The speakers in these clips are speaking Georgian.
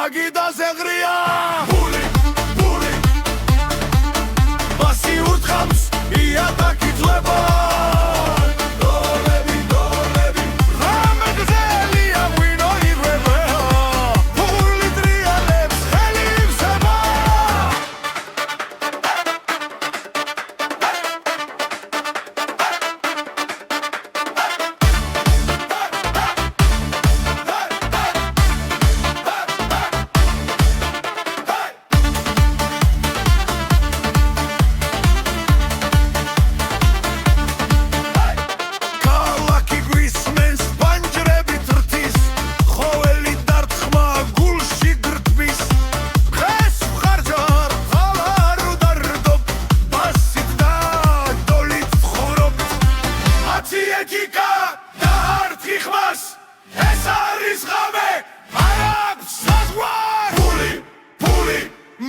მაგიდაზე ღრია ბული ბული მასი ურთხავს იატაკი ძლება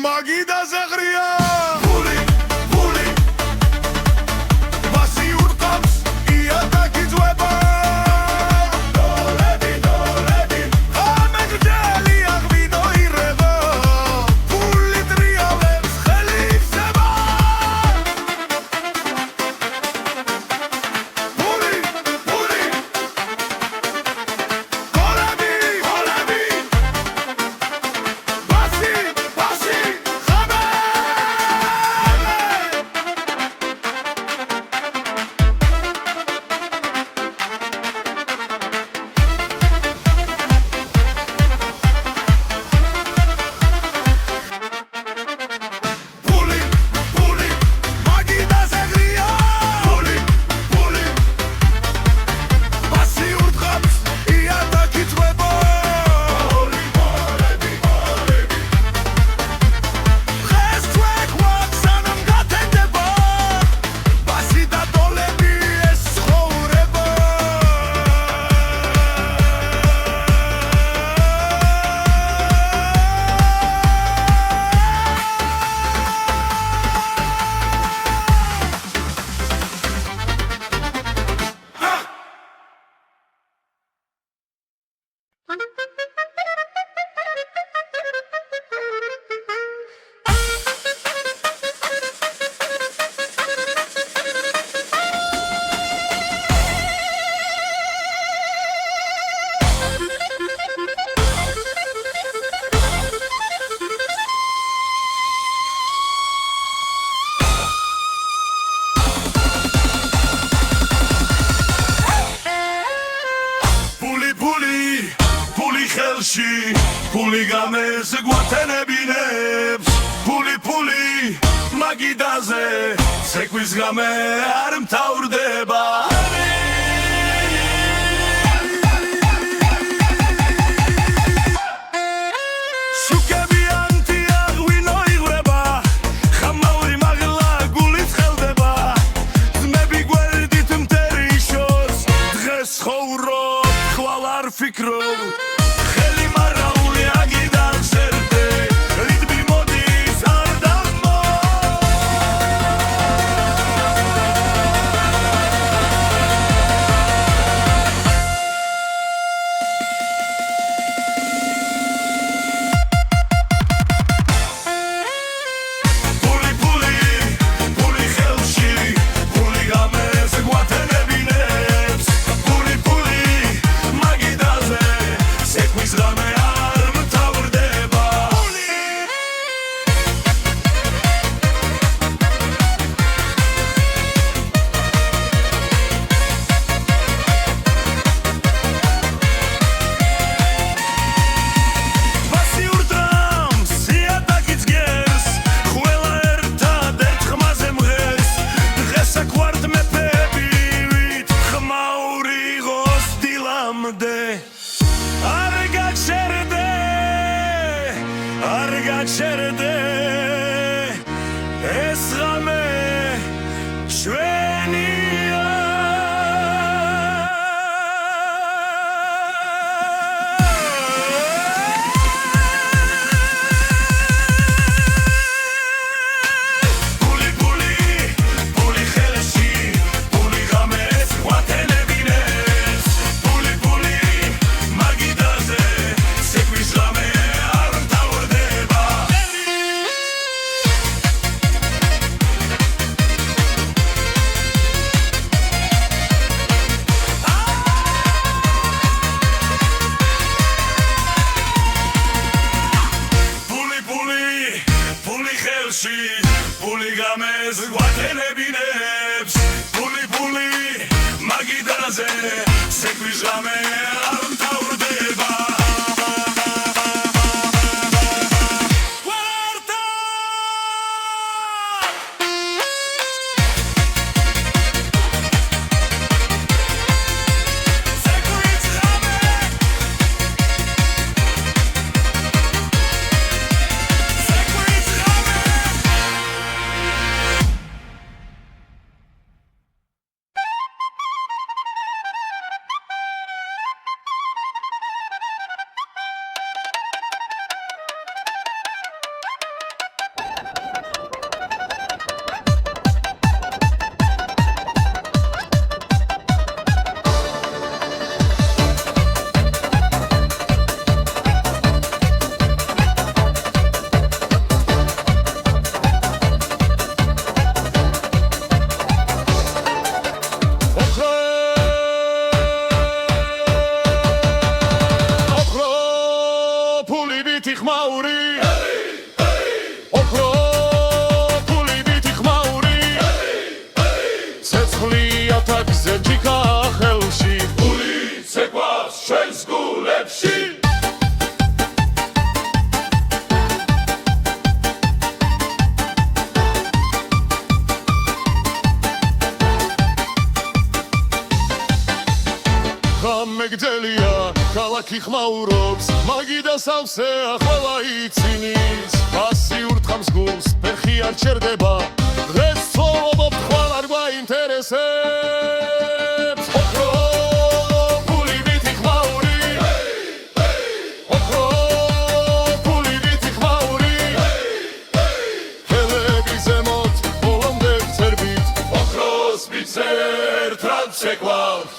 მაგიდაზე ღრია ბული ბული მასი ურთხავს იატაკი ძლება დოლები დოლები ამეგდელი აღვინო ირება ბული ტრიალებს ხელი იფსება ბული ბული დოლები დოლები მასი მასი ფული გამეს გვათენებინებს ფული ფული მაგიდაზე ცეკვის გამე არ მთავრდება ფიქრობ ხელი მარაული აგიდან სერდე რიტმი მოდის არ დამო ფული ფული ფული ხელში ფული გამეს გვათენებინებს ფული ფული მაგიდაზე ხაზზე სეკვრის ღამე არ მთავრდება ქალაქი ხმაურობს მაგიდა სავსე ახლა ცინის პასიურ თხამს გულს ფეხი არ ჩერდება დღეს ცხოვრობ ხვალ არ გვაინტერესებს ოქრო ფული ვითი ხმაური ოქრო ფული ვითი ხმაური ხელები ზემოთ ბოლომდე ვცერბით ოქროს ვიცერთ რაც შეგვაქვს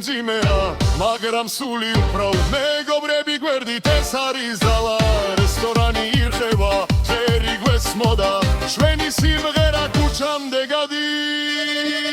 მძიმეა მაგრამ სული უბრალ მეგობრები გვერდით ეს არის ძალა რესტორანი ირხევა წერი გვესმოდა ჩვენი სიმღერა ქუჩამდე გადის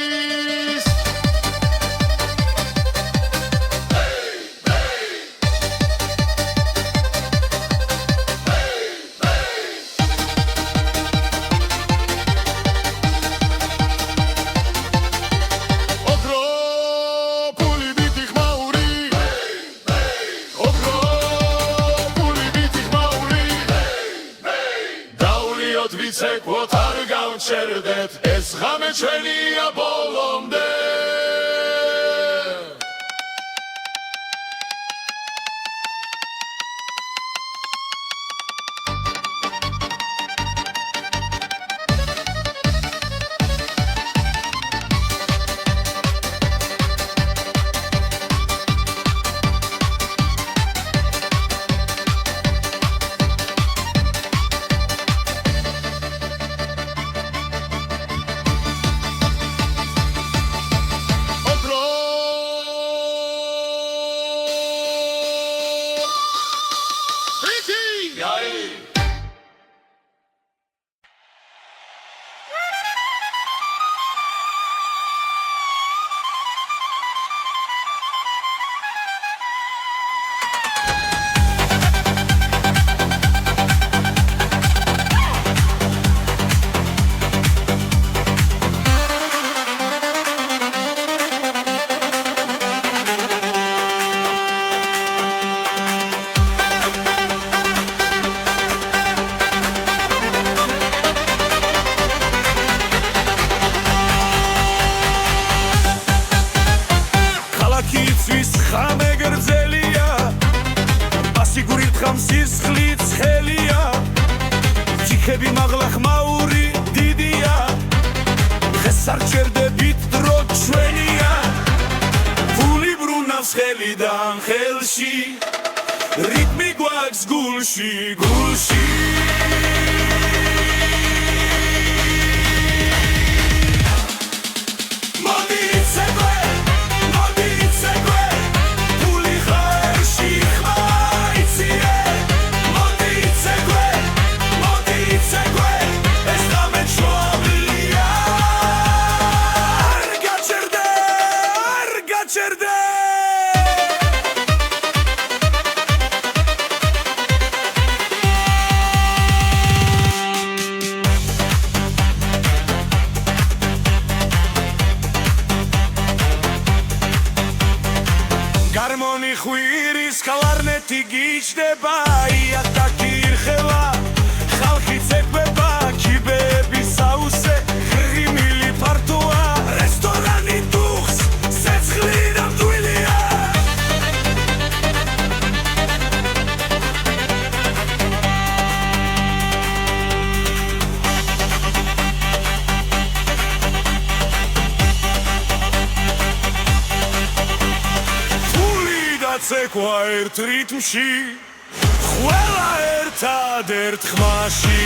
ვიცეკვოთ არ გავჩერდეთ ეს ღამე ჩვენია ბოლომდე სისხლით ხელია ჯიქები მაღლა ხმაური დიდია დღეს არ ჩერდებით დრო ჩვენია ფული ბრუნავს ხელიდან ხელში რიტმი გვაქვს გულში გულში ყვირის კლარნეტი გიჩნდება იახ და კირხევა ხალხი ცეკვება კიბეების საუსე ღიმილი ფართოა რესტორანი დუხს სეცხლი ნამდვილია ცეკვა ერთ რიტმში ყველა ერთად ხმაში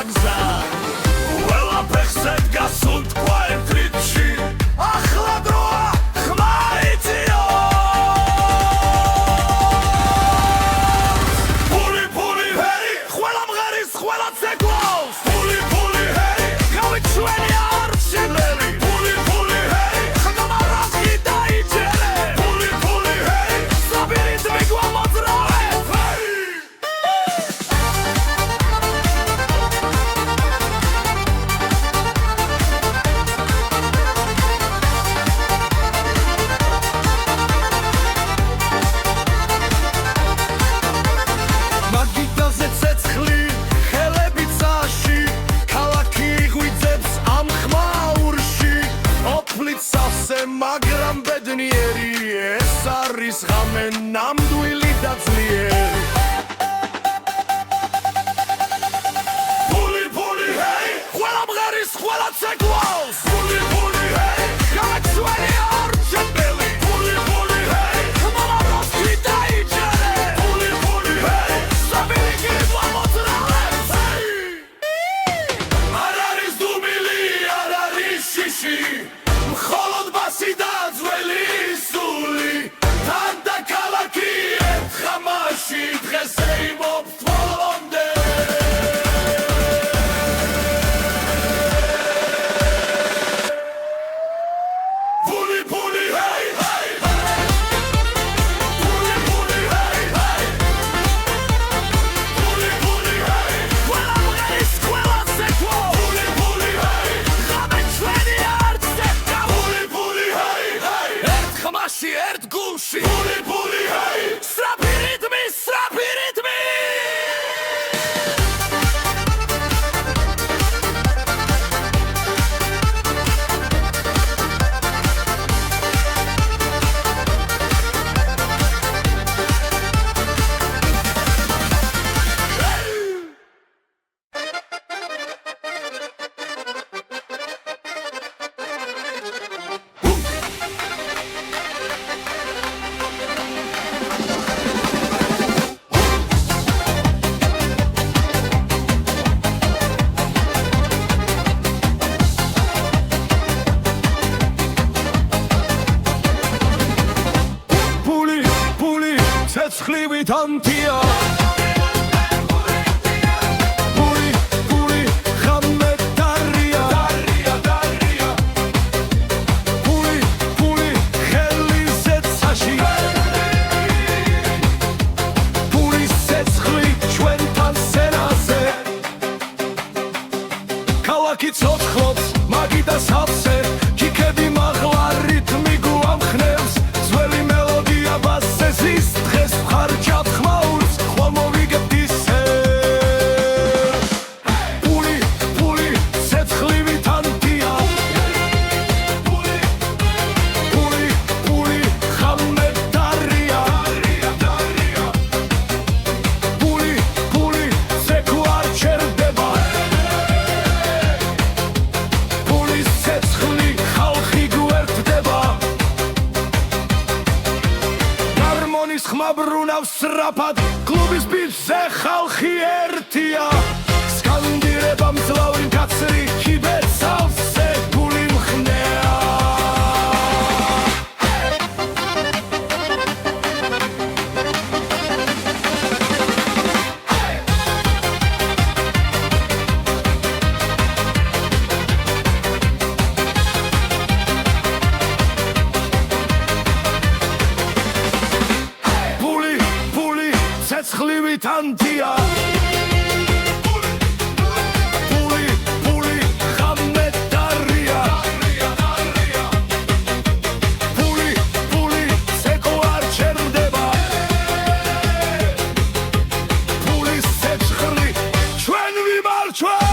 გზა ყველა ფეხზე დგას უთქვა ერთ რიტმში ახლა დროა ხმა იწიო ფული ფული ჰეი ყველა მღერის ყველა ცეკვავს ფული ფული ჰეი გავით ჩვენი არჩეველი ფული ფული ჰეი ხმა რასკი დაიჯერე ფული ფული ჰეი საბირითმი გვამოძრავე მაგიდაზე ცეცხლი ხელები წაში ქალაქი ღვიძებს ამ ხმაურში ოფლით სავსე მაგრამ ბედნიერი ეს არის ღამე ნამდვილი და ძლიერი ფული ფული ჰეი ყველა მღერის ყველა ცეკვავს ფული ფული ჰეი გაჩვენი არჩეველი ფული ფული ჰეი ხმა რასკი დაიჯერე ფული ფული ჰეი საბირითმი გვამოძრავე არ არის დუმილი არ არის შიში მხოლოდ ბასი და ძველი სული თან და ქალაქი ერთ ხამაში დღეს ეიმობს ბოლომდე ფული ფული ჰეი ჰეი ფული ფული ჰეი ჰეი ფული ფული ჰეი ყველა მღერის ყველა ცეკვო ფული ფული ჰეი ღამე ჩვენი არჩევდა ფული ფული ჰეი ჰეი ერთ ხმაში ერთ გულში ფული ფული ჰეი სწრაფი რიტმი სწრაფი რიტმი ფული ფული ცეცხლივით ანთია ფული ფული ღამე დარია ფული ფული ხელი ზეცაში ფულის ცეცხლი ჩვენთან სენაზე ქალაქი ცოცხლობს მაგიდა სავსე ჩიქები მაღლა რიტმი გვამხნევს ძველი მელოდია ბასზე ზის დღეს ვხარჯავ ხმაურს ხვალ მოვიგებთ ისე ფული ფული ცეცხლივით ანთია ფული ფული ღამე დარია ფული ფული ცეკვა არ ჩერდება ფულის ცეცხლი ხალხი გვერდდება ჰარმონის ხმა ბრუნავს სწრაფად კლუბის ბიჭზე ხალხი ერთია სკანდირება მძლავრი მკაცრი ქიბეთ სავსე ფული მხნეა ფული ფული ცეცხლივით ანთია ფული ფული ღამე დარია ფული ფული ცეკვა არ ჩერდება ფულის ცეცხლი ჩვენ ვიმარჩვევ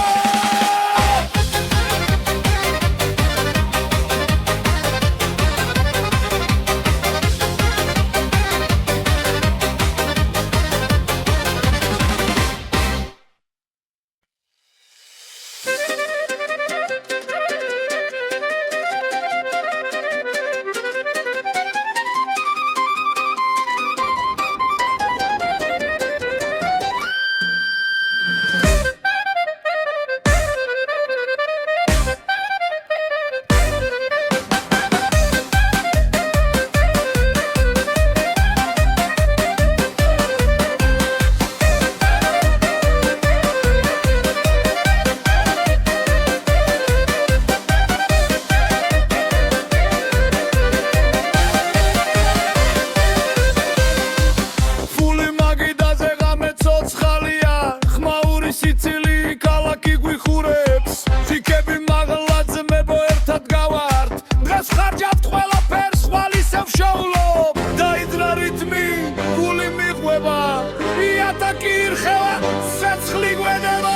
გულს ხარჯავთ ყველაფერს ხვალისევ შოვლობ დაიძრა რითმი გული მიყვება იატაკი ირხევა ცეცხლი გვენება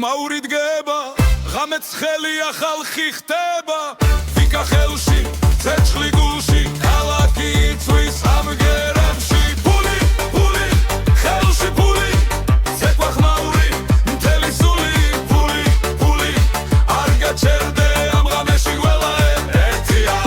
ხმაური დგება ღამეც ხელია ხალხი ხდება ვიკა ხელში ცეცხლი გულში ქალაქი იწვის ამგერებში ფული ფული ხელში ფული ცეკვა ხმაური მთელი სული ფული ფული არ გაჩერდე ამ ღამეში ყველა ერთია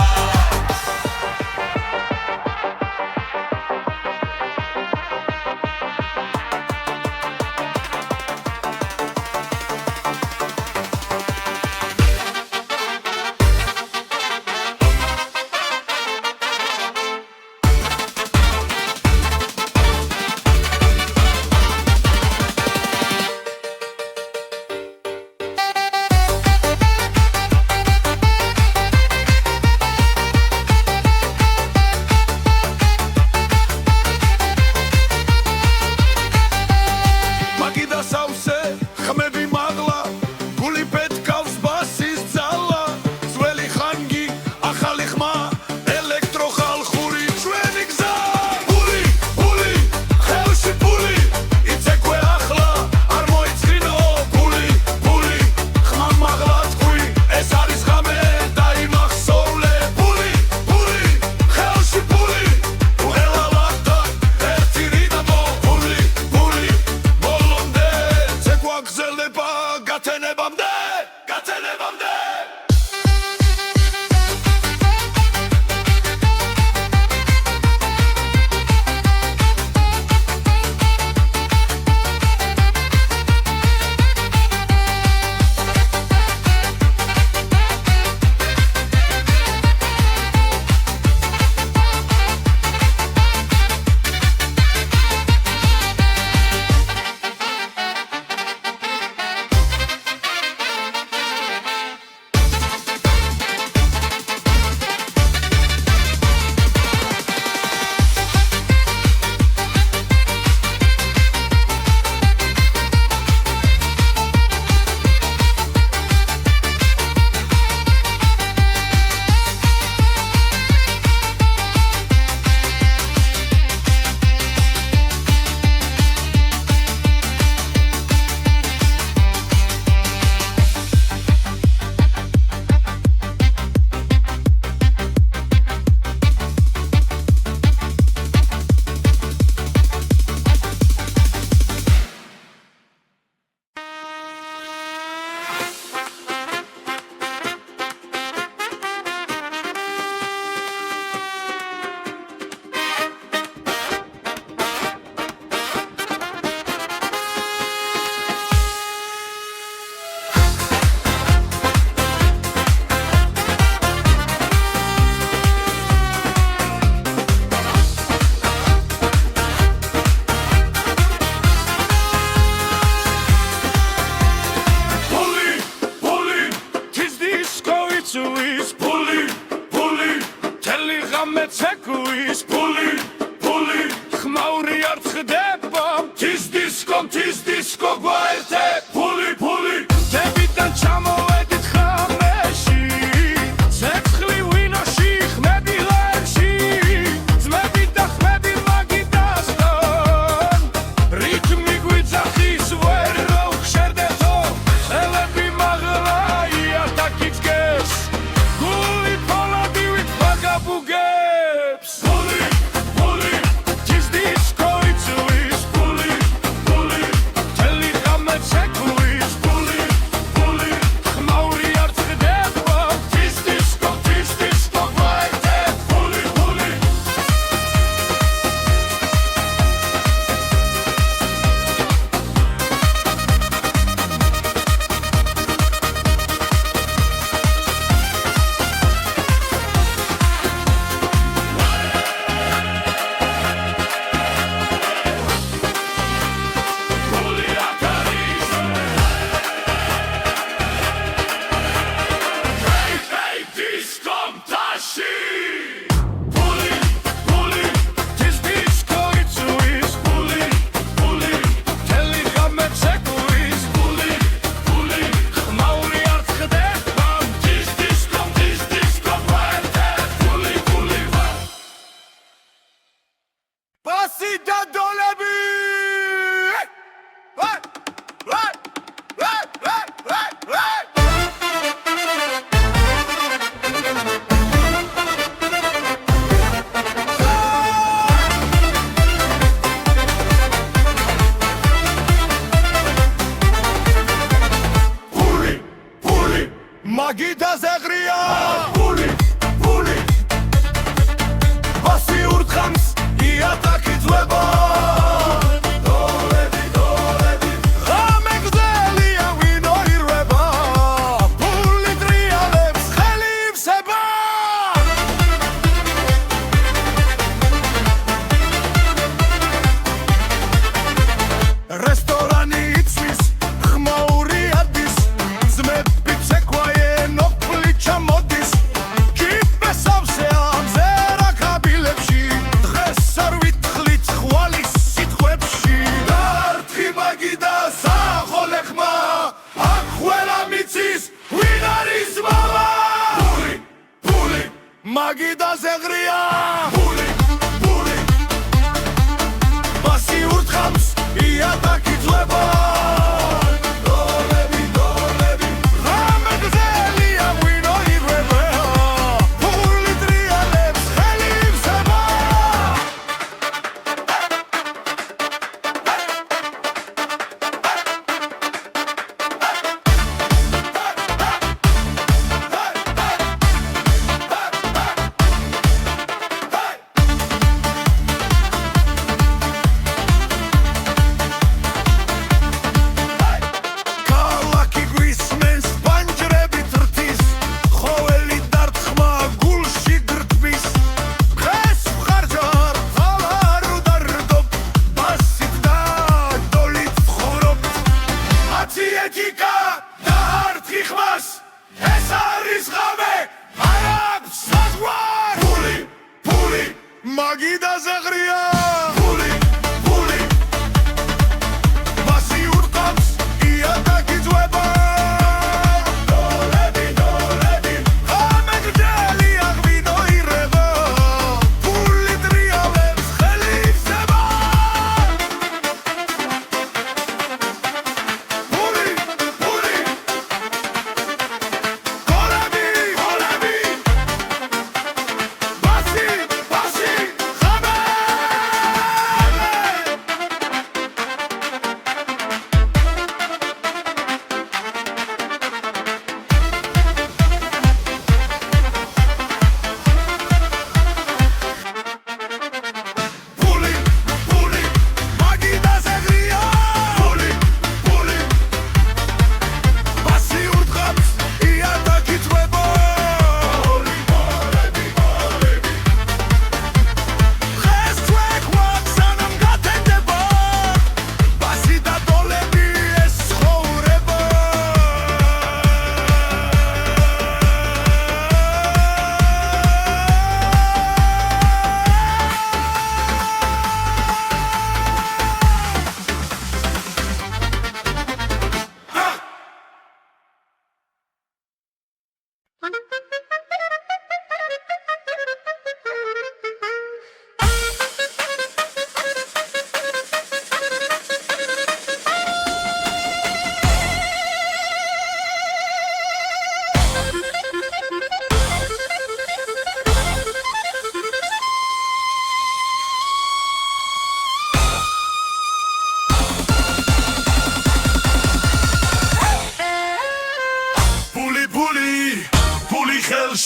ხმაური არ წდება tis disco გვაერთე ფული ფული დებიდან ჩამოვედით ხამეში ცეცხლი ვინოში ხმები ლერში ძმები და ხმები მაგიდასთან რითმი გვიძახის ვერ რო ხშერდეთო ხელები მაღლაია დაკიწყეს გული ფოლადივით ბაგაბუგებს ფული ფული tis disco იცვის ფული ფული თელი ღამე ცეკვის ფული ფული ხმაური არ წდება tis disco გვაერთე ფული ფული ფული აკარის Hey disco მტაში ფული ფული tis disco იცვის ფული ფული თელი ღამე ცეკვის ფული ფული ხმაური არ წდება tis disco გვაერთე ფული ფული ბასი და დოლები ფული ფული მაგიდაზე ღრია ფული ფული ბასი ურთხამს იატაკი ძვება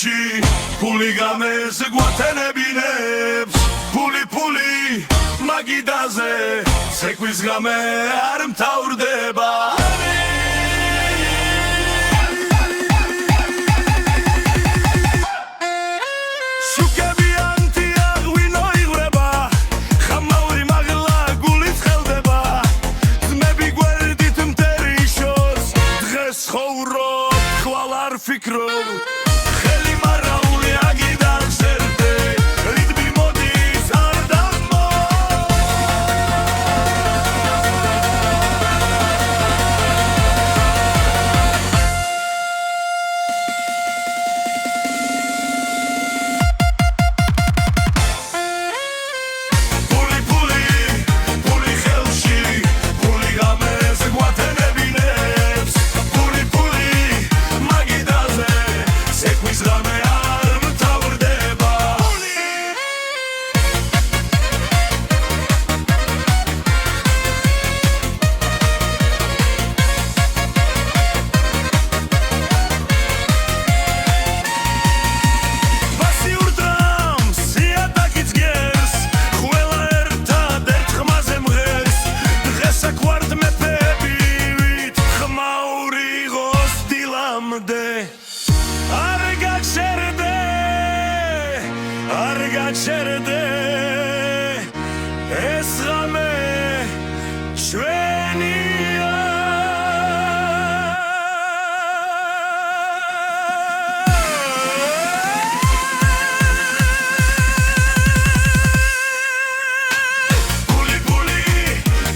ხელში ფული გამეს გვათენებინებს ფული მაგიდაზე ცეკვის გამე არ მთავრდება ფიქრობ ხელი მარაული აგიდან სერდე რიტმი მოდის არ დამო ფული ხელში ფული გამეს გვათენებინებს ცეკვის გამე არ მთავრდება პასიურ დრამს იატაკიც გერს ყველა ერთად ხმაზე მღერს დღეს აქ ვართ მეფები ვით ხმაური ღოს დილამდე არ გაჩერდე ეს ღამე ჩვენია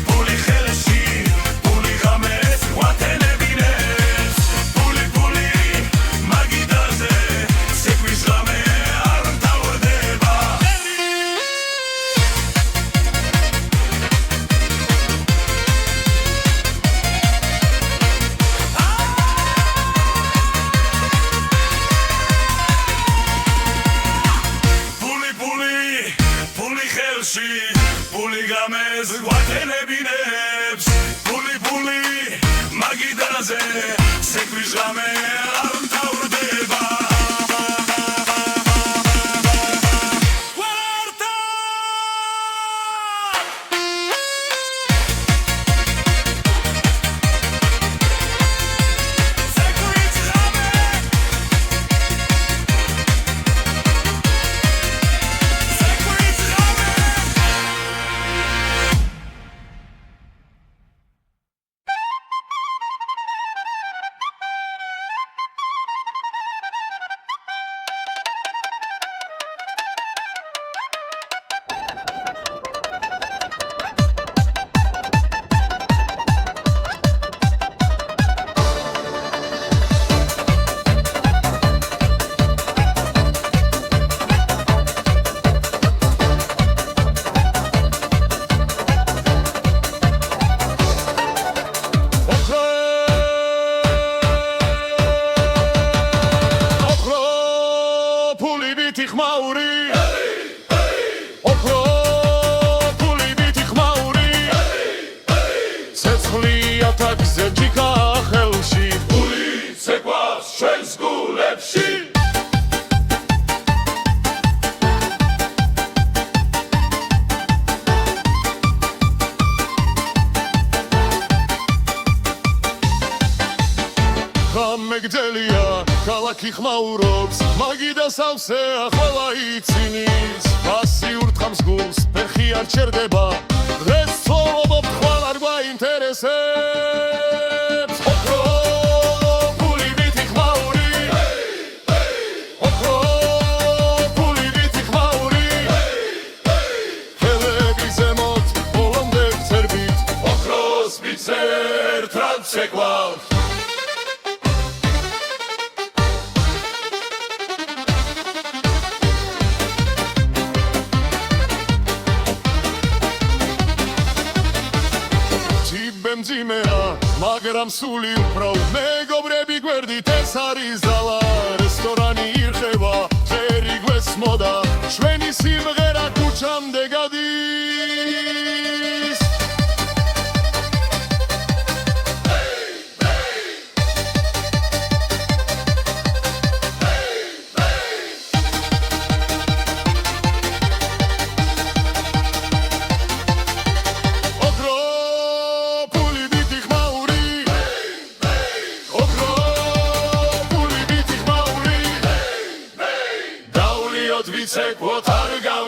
ფული ხელში ფული გამეს გვათენებინებს ფული მაგიდაზე ცეკვის ღამე არ მთავრდება ფული ხელში ფული გამეს გვათენებინებს ფული მაგიდაზე ცეკვის ღამე არ მთავრდება ქალაქი ხმაურობს მაგიდა სავსე ახლა ცინის პასიურ თხამს გულს ფეხი არ ჩერდება დღეს ცხოვრობ ხვალ არ გვაინტერესებს ფული ვითი ხმაური ხელები ზემოთ ბოლომდე ვწერბით ოქროს ვიცერ ტრად შეკვალ მძიმეა მაგრამ სული უფრო მეგობრები გვერდით ეს არის ზალა რესტორანი ირხება წერი გვესმოდა ჩვენი სიმღერა ქუჩამდე გადის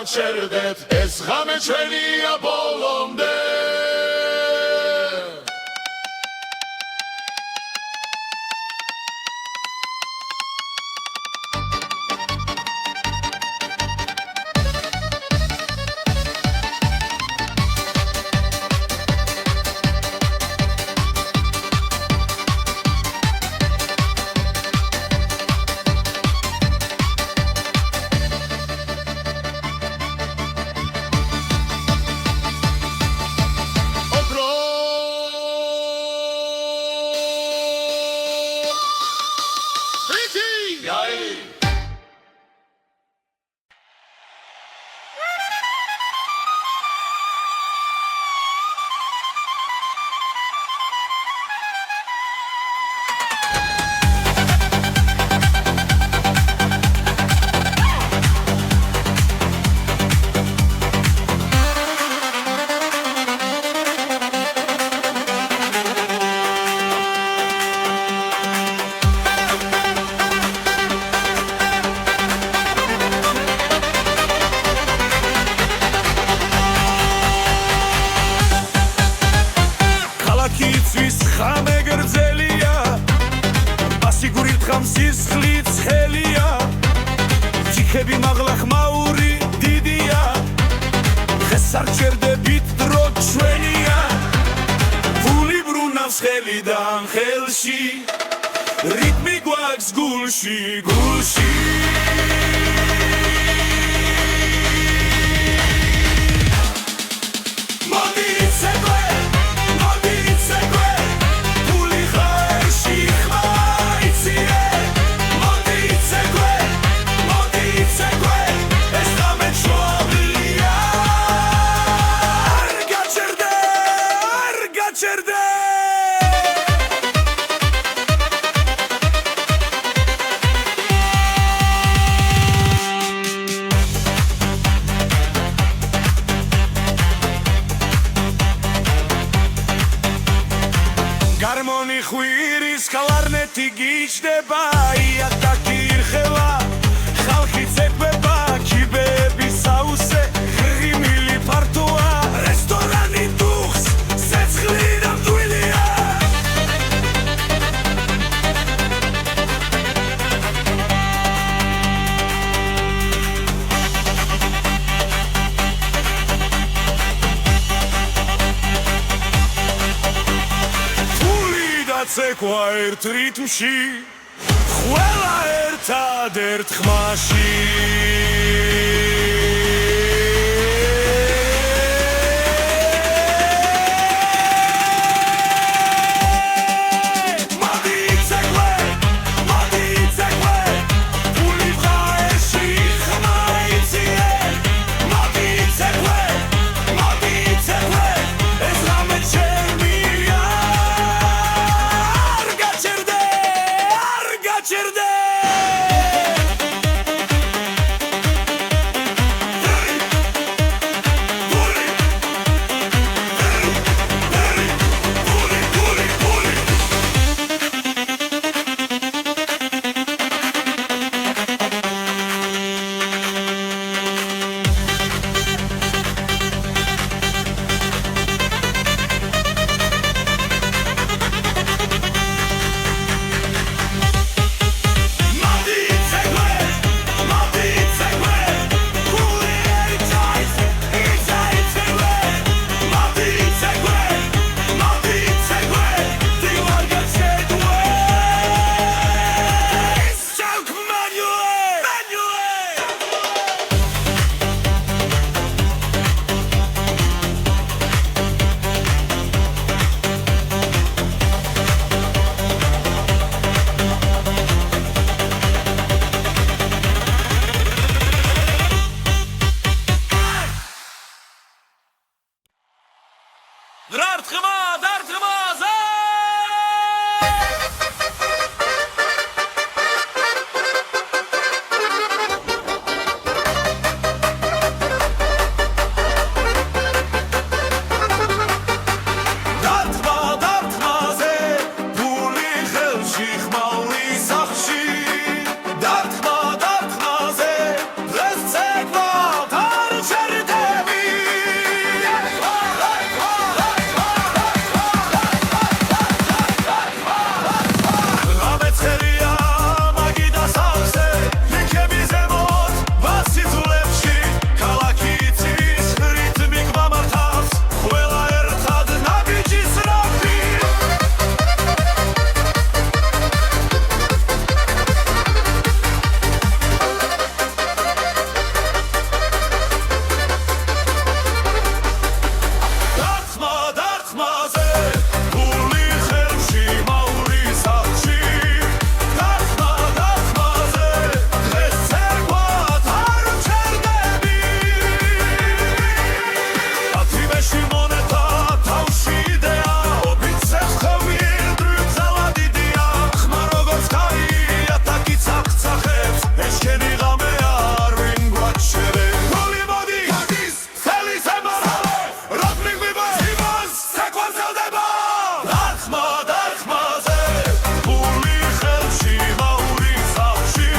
ჩერდეთ ეს ღამე ჩვენია ბოლომდე სისხლით ხელია ჩიქები მაღლა ხმაური დიდია დღეს არ ჩერდებით დრო ჩვენია ფული ბრუნავს ხელიდან ხელში რიტმი გვაქვს გულში გულში გარმონი ხვირის კლარნეტი გიჩდება იატაკი ირხევა ხალხი ცეკვება კიბები საუსე ღიმილი ფართოა რესტორანი დუხს სეცხლი და მტვილია ცეკვა ერთ რიტმში ყველა ერთად ერთ ხმაში დახმაზე ფული ხელში მაური სახში დახმაზე დღეს ცეკვათ არ ჩერდები ათიმეში მონეტა თავში იდეა ოფიცერს ხმიერ დრუცალა დიდია ხმა როგორც ხაია თაკი ცახცახებს ეს შენი ღამე არ ვინ გვაჩერებს ფული მოდი გადის ცელი ზემარალე როდნიგბიბა იმას საკვანძელდება დახმაზე ფული ხელში მაური სახში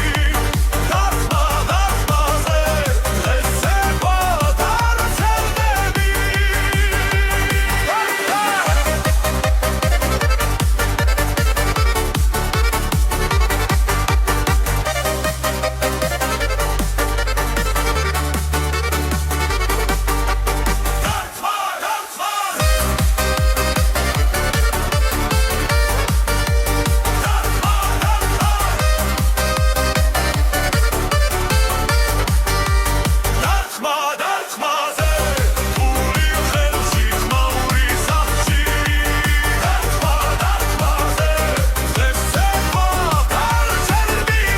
დახმაზე დღეს ცეკვათ არ ჩერდები დახმაზე ფული ხელში მაური სახში დახმაზე დღეს ცეკვათ არ ჩერდები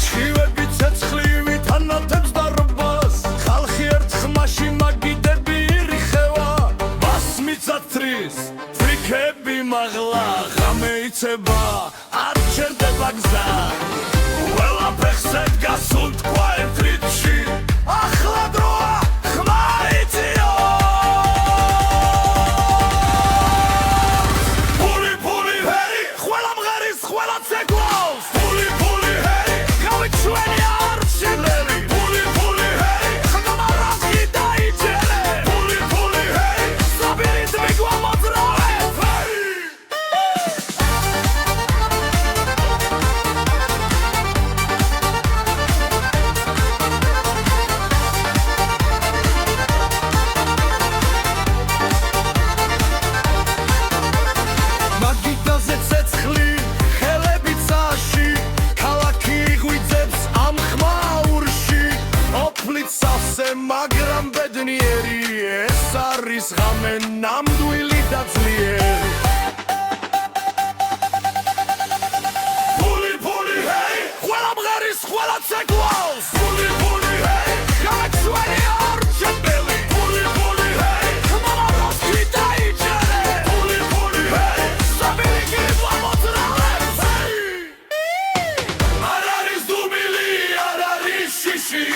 ჩივები ცეცხლივით ანათებს დარბას ხალხი ერთ ხმაში მაგიდები ირიხევა ბასმიცათრის ფრიქები მაღლა ღამე იცება არ ჩერდება გზა ყველაფერს ედგას უთქვა ერთ რიცხვში ახლა დროა ხმა იციო ფული ჰერი ყველა მღერის ყველა ცეკვავს ფული ჰერი გავით ჩვენი არჩილები ფული ჰერი ხმარად გიდაიჯერე ფული ჰერი საბირით მიგვამოძრავეთ მაგიდაზე ცეცხლი ხელები წაში ქალაქი იღვიძებს ამ ხმაურში ოფლით სავსე მაგრამ ბედნიერი ეს არის ღამე ნამდვილი და ძლიერი ფული ჰეი ყველა მღერის ყველა ცეკვავს ფული ჰეი გავეთ ჩვენი არჩეველი ფული ჰეი ხმარად გიდაიჯერე ფული ჰეი საბირით მიგვამოძრავეთ არ არის დუმილი არ არის შიში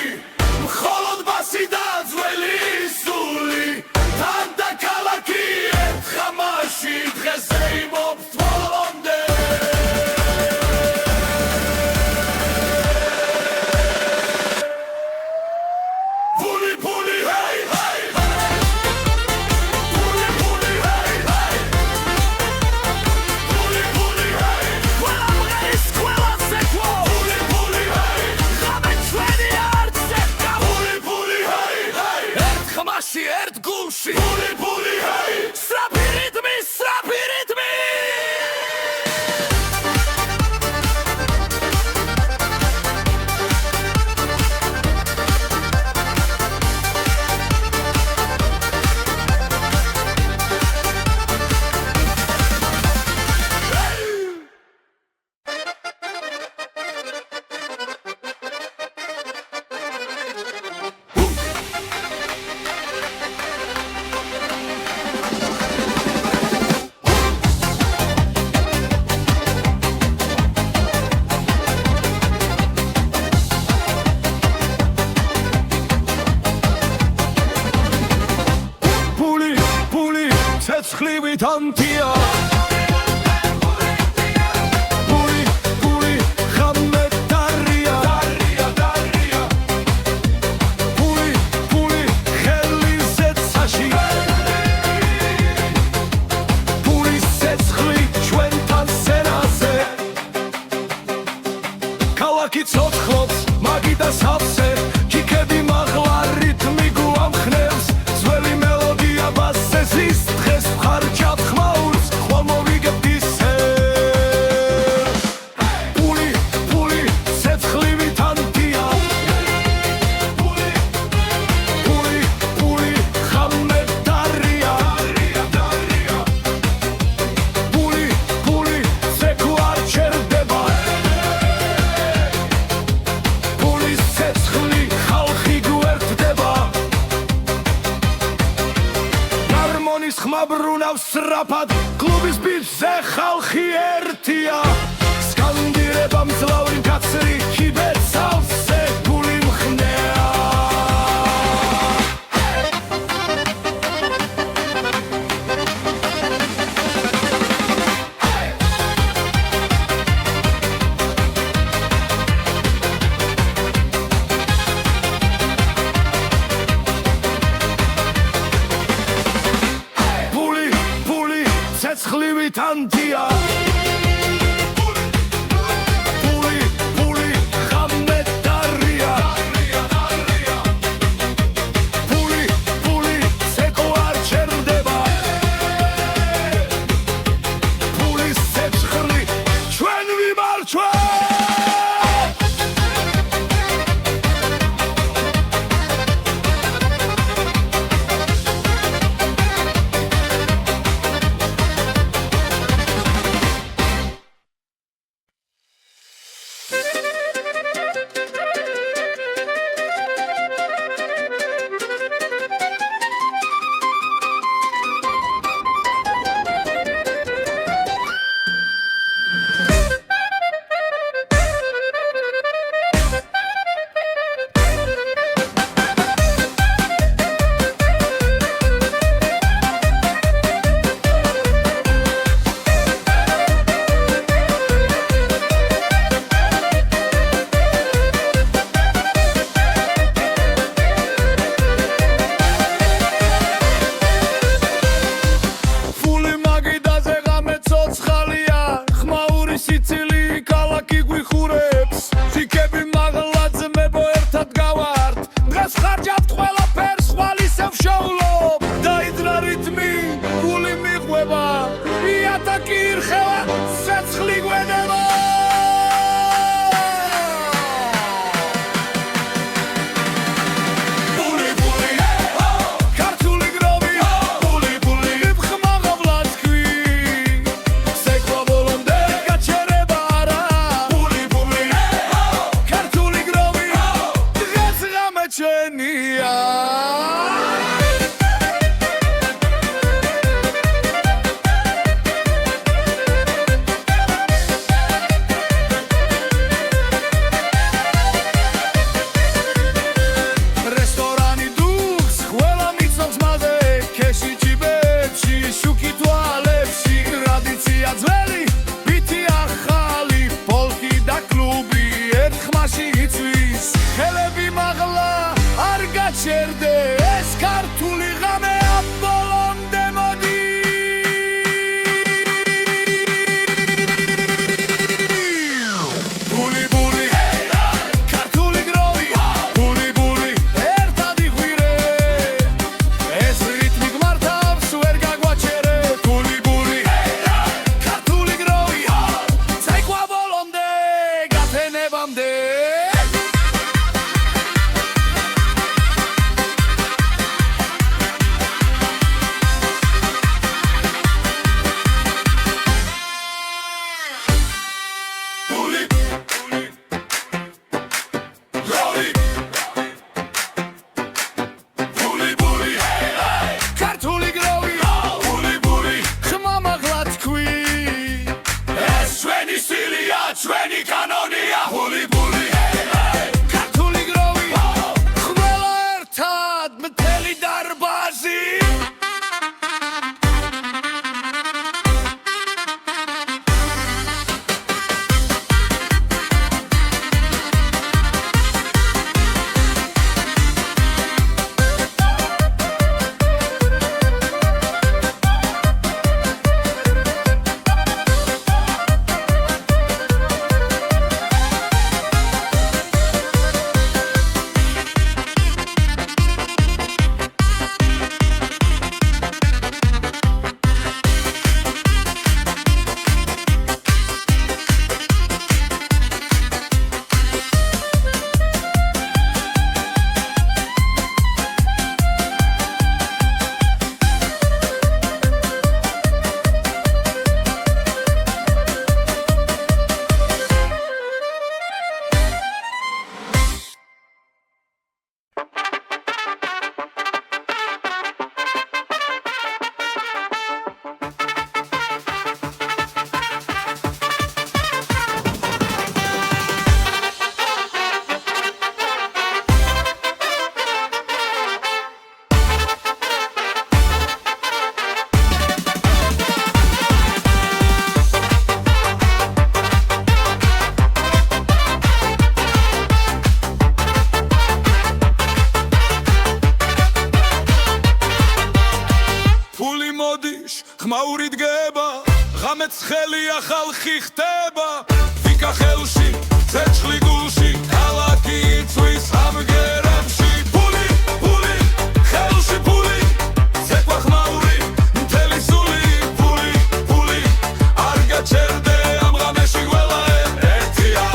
მხოლოდ ბასი და ძველი სული თან და ქალაქი ერთ ხამაში დღეს ეიმობს ბოლომდე ქალაქი ცოცხლობს მაგიდა სავსე ჩიქები მაღლა რითმი გვამხნევს ძველი მელოდია ბასზე ზის დღეს ხარჯავთ ხმაურს ხვალ მოვიგებთ ისევ პული პული ცეცხლივით ანთია პული პული პული ხამე დარია პული პული ცეკვ არ ჩერდება პულის ცეცხლი ხალხი გვერდდება გარმონის ხმა ბრუნავს სწრაფად კლუბის ბიჭზე ხალხი ერთია სკანდირება მძლავრი მკაცრი ჩიბეთ სავსე გული მხნეა პული პული ცეცხლივით ანთია პული პული ხამე დარია პული პული ცეკვ არ ჩერდება პულის ცეცხლი ჩვენ ვიმარჩვენთ ფული მაგიდაზე ღამე ცოცხალია ხმაური სიცილი ქალაქი გვიხურებს ჩიქები მაღლა ძმებო ერთად გავართ დღეს ხარჯავთ ყველაფერს ხვალ ისევ შოულობ დაიძრა რითმი გული მიყვება იატაკი ირხევა ცეცხლი გვენება პული პული ქართული გროვი პული პული ხმა ღავლად თქვი სეკვა ბოლომდე გაჩერება არა პული პული ქართული გროვი დღეს ღამე ჩვენია რესტორანი დუხს ყველა მიცნობს მასე ქეში ჩიბეთში შუქი თვალებში ტრადიცია ძველი ბითი ახალი პოლკი და კლუბი ერთ ხმაში იწვის ხელები მაღლა არ გაჩერდე ეს ქართული ღამეა ბოლომდე მოდი პული პული ქართული გროვი პული პული ერთად იყვირე ეს რითმი გმართავს ვერ გაგვაჩერე პული პული ქართული გროვი ცეკვა ბოლომდე გაფენებამდე პული გროვი პული პული ქართული გროვი პული პული ხმა მაღლა თქვი ეს ჩვენი სტილია ჩვენი კანონია პული პული ხალხი ხდება ვიკა ხელში ცეცხლი გულში ქალაქი იწვის ამგერებში ფული ფული ხელში ფული ცეკვა ხმაური მთელი სული ფული ფული არ გაჩერდე ამ ღამეში ყველა ერთია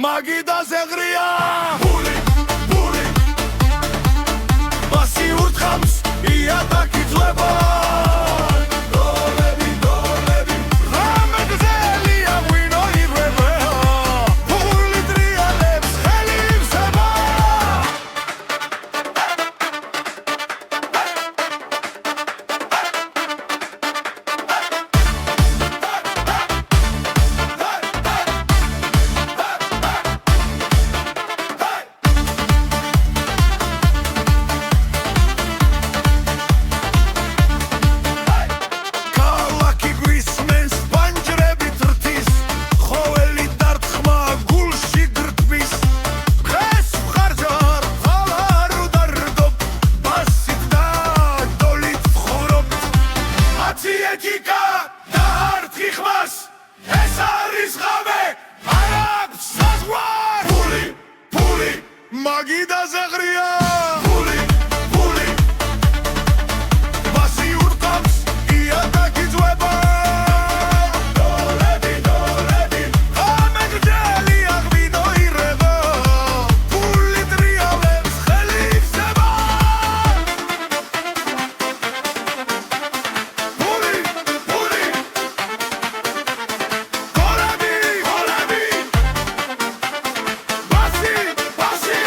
მაგიდაზე ღრია ფული ფული მასი ურთხავს იატაკი ძვება მაგიდაზე ღრია ფული ფული მასი ურტყავს იატაკი ძვება დოლები დოლები ამეგდელი აღვინო ირება ფული ტრიალებს ხელი იხსება ფული ფული დოლები დოლები მასი მასი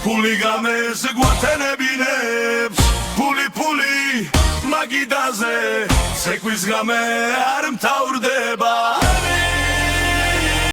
ფული გამეს გვათენებინებს ფული ფული მაგიდაზე ცეკვის გამე არ მთავრ